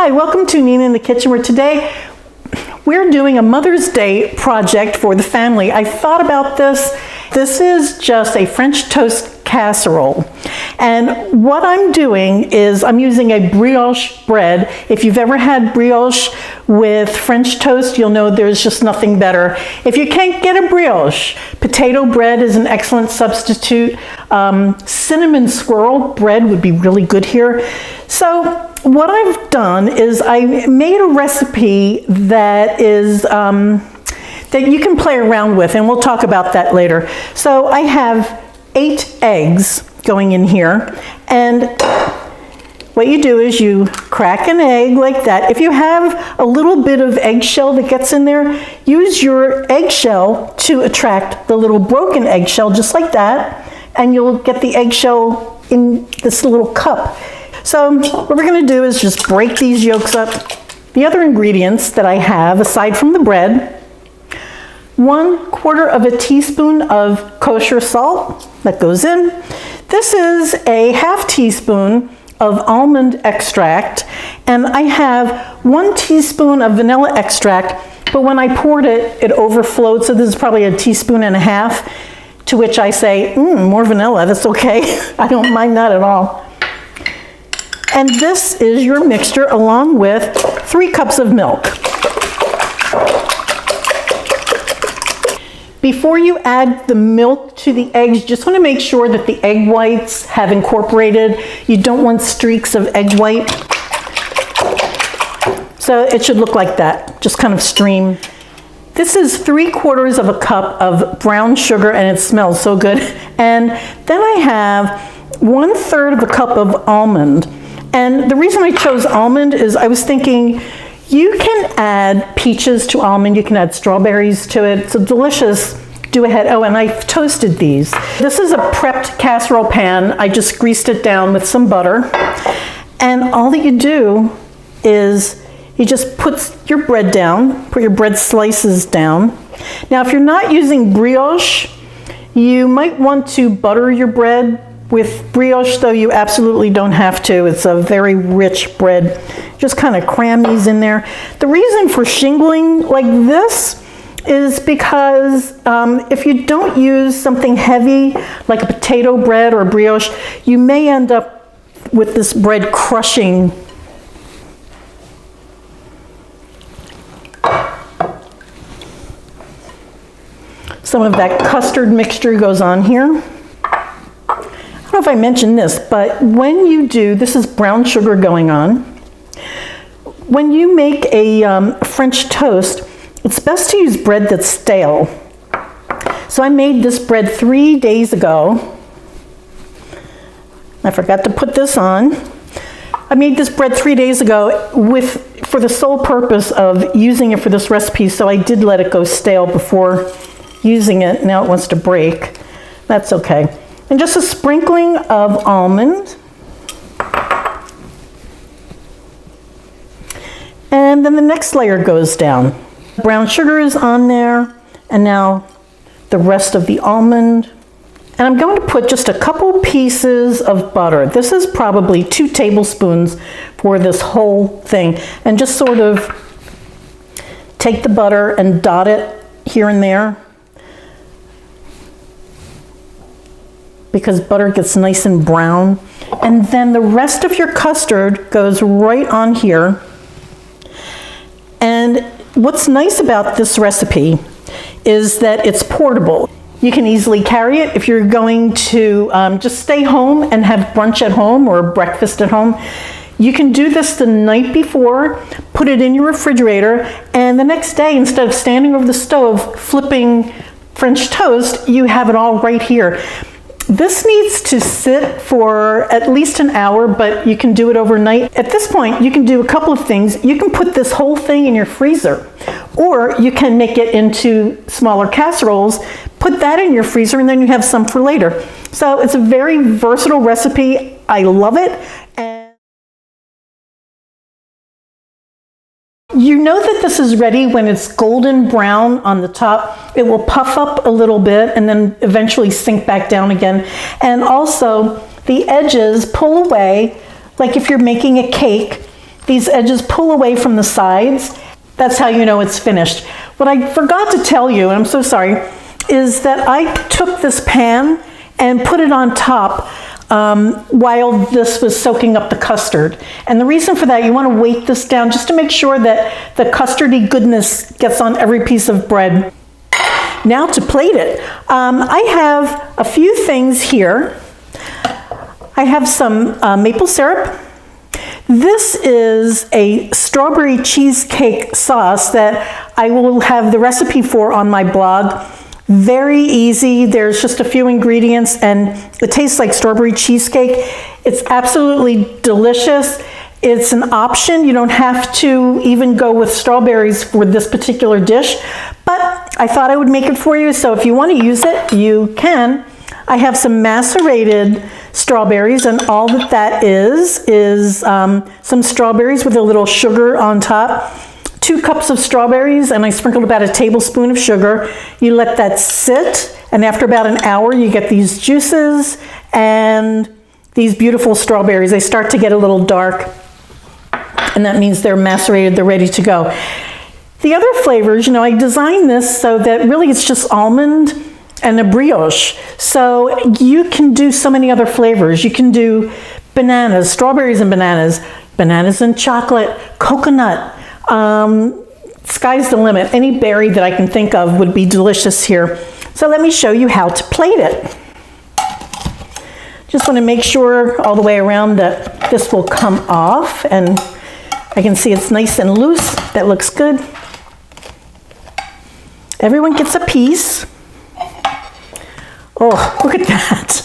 Hi, welcome to Nina in the Kitchen, where today we're doing a Mother's Day project for the family. I thought about this. This is just a French toast casserole. And what I'm doing is I'm using a brioche bread. If you've ever had brioche with French toast, you'll know there's just nothing better. If you can't get a brioche, potato bread is an excellent substitute. Cinnamon swirl bread would be really good here. So what I've done is I made a recipe that is that you can play around with, and we'll talk about that later. So I have 8 eggs going in here, and what you do is you crack an egg like that. If you have a little bit of eggshell that gets in there, use your eggshell to attract the little broken eggshell, just like that, and you'll get the eggshell in this little cup. So what we're going to do is just break these yolks up. The other ingredients that I have, aside from the bread, 1/4 teaspoon of kosher salt that goes in. This is a 1/2 teaspoon of almond extract, and I have 1 teaspoon of vanilla extract, but when I poured it, it overflowed, so this is probably 1.5 teaspoons, to which I say, more vanilla, that's okay. I don't mind that at all. And this is your mixture along with 3 cups of milk. Before you add the milk to the eggs, you just want to make sure that the egg whites have incorporated. You don't want streaks of egg white. So it should look like that, just kind of stream. This is 3/4 cup of brown sugar, and it smells so good. And then I have 1/3 cup of almond. And the reason I chose almond is I was thinking you can add peaches to almond, you can add strawberries to it. It's a delicious, do ahead. Oh, and I've toasted these. This is a prepped casserole pan. I just greased it down with some butter. And all that you do is you just put your bread down, put your bread slices down. Now, if you're not using brioche, you might want to butter your bread. With brioche, though, you absolutely don't have to. It's a very rich bread. Just kind of cram these in there. The reason for shingling like this is because if you don't use something heavy, like a potato bread or brioche, you may end up with this bread crushing. Some of that custard mixture goes on here. I don't know if I mentioned this, but when you do, this is brown sugar going on. When you make a French toast, it's best to use bread that's stale. So I made this bread 3 days ago. I forgot to put this on. I made this bread 3 days ago for the sole purpose of using it for this recipe, so I did let it go stale before using it. Now it wants to break. That's okay. And just a sprinkling of almond. And then the next layer goes down. Brown sugar is on there, and now the rest of the almond. And I'm going to put just a couple pieces of butter. This is probably 2 tablespoons for this whole thing. And just sort of take the butter and dot it here and there, because butter gets nice and brown. And then the rest of your custard goes right on here. And what's nice about this recipe is that it's portable. You can easily carry it if you're going to just stay home and have brunch at home or breakfast at home. You can do this the night before, put it in your refrigerator, and the next day, instead of standing over the stove flipping French toast, you have it all right here. This needs to sit for at least an hour, but you can do it overnight. At this point, you can do a couple of things. You can put this whole thing in your freezer, or you can make it into smaller casseroles, put that in your freezer, and then you have some for later. So it's a very versatile recipe. I love it. And you know that this is ready when it's golden brown on the top. It will puff up a little bit and then eventually sink back down again. And also the edges pull away, like if you're making a cake, these edges pull away from the sides. That's how you know it's finished. What I forgot to tell you, and I'm so sorry, is that I took this pan and put it on top while this was soaking up the custard. And the reason for that, you want to weight this down just to make sure that the custardy goodness gets on every piece of bread. Now to plate it. I have a few things here. I have some maple syrup. This is a strawberry cheesecake sauce that I will have the recipe for on my blog. Very easy. There's just a few ingredients and it tastes like strawberry cheesecake. It's absolutely delicious. It's an option. You don't have to even go with strawberries for this particular dish, but I thought I would make it for you. So if you want to use it, you can. I have some macerated strawberries, and all that is some strawberries with a little sugar on top. 2 cups of strawberries, and I sprinkled about a tablespoon of sugar. You let that sit, and after about an hour, you get these juices and these beautiful strawberries. They start to get a little dark, and that means they're macerated, they're ready to go. The other flavors, you know, I designed this so that really it's just almond and a brioche. So you can do so many other flavors. You can do bananas, strawberries and bananas, bananas and chocolate, coconut. Sky's the limit. Any berry that I can think of would be delicious here. So let me show you how to plate it. Just want to make sure all the way around that this will come off, and I can see it's nice and loose. That looks good. Everyone gets a piece. Oh, look at that.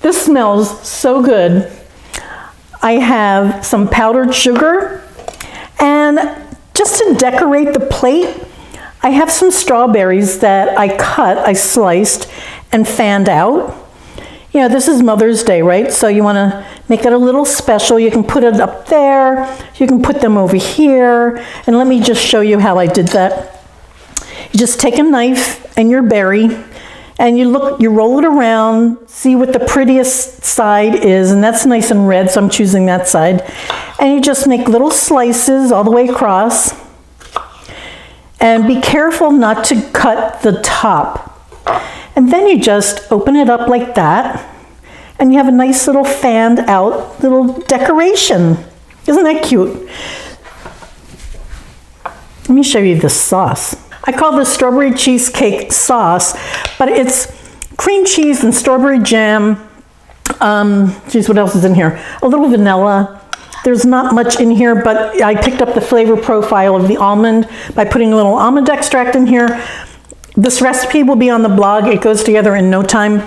This smells so good. I have some powdered sugar, and just to decorate the plate, I have some strawberries that I sliced and fanned out. You know, this is Mother's Day, right? So you want to make it a little special. You can put it up there, you can put them over here, and let me just show you how I did that. You just take a knife and your berry, and you roll it around, see what the prettiest side is, and that's nice and red, so I'm choosing that side. And you just make little slices all the way across. And be careful not to cut the top. And then you just open it up like that, and you have a nice little fanned out little decoration. Isn't that cute? Let me show you this sauce. I call this strawberry cheesecake sauce, but it's cream cheese and strawberry jam. Geez, what else is in here? A little vanilla. There's not much in here, but I picked up the flavor profile of the almond by putting a little almond extract in here. This recipe will be on the blog. It goes together in no time,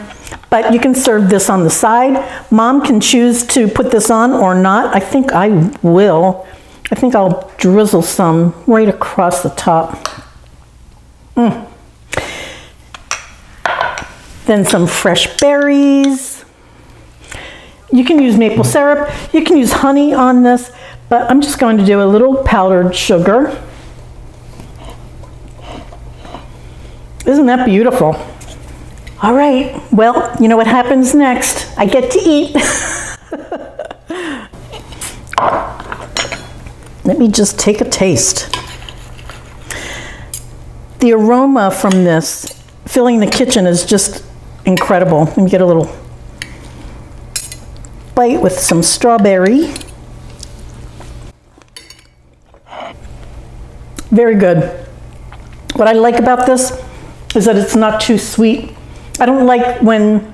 but you can serve this on the side. Mom can choose to put this on or not. I think I will. I think I'll drizzle some right across the top. Then some fresh berries. You can use maple syrup. You can use honey on this, but I'm just going to do a little powdered sugar. Isn't that beautiful? All right, well, you know what happens next. I get to eat. Let me just take a taste. The aroma from this filling the kitchen is just incredible. Let me get a little bite with some strawberry. Very good. What I like about this is that it's not too sweet. I don't like when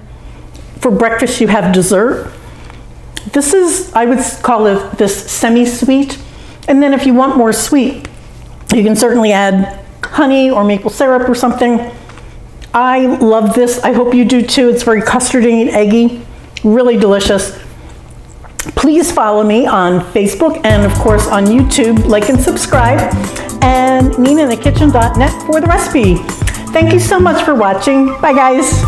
for breakfast you have dessert. This is, I would call it this semi-sweet. And then if you want more sweet, you can certainly add honey or maple syrup or something. I love this. I hope you do too. It's very custardy and eggy, really delicious. Please follow me on Facebook and of course on YouTube. Like and subscribe, and NinaInTheKitchen.net for the recipe. Thank you so much for watching. Bye guys.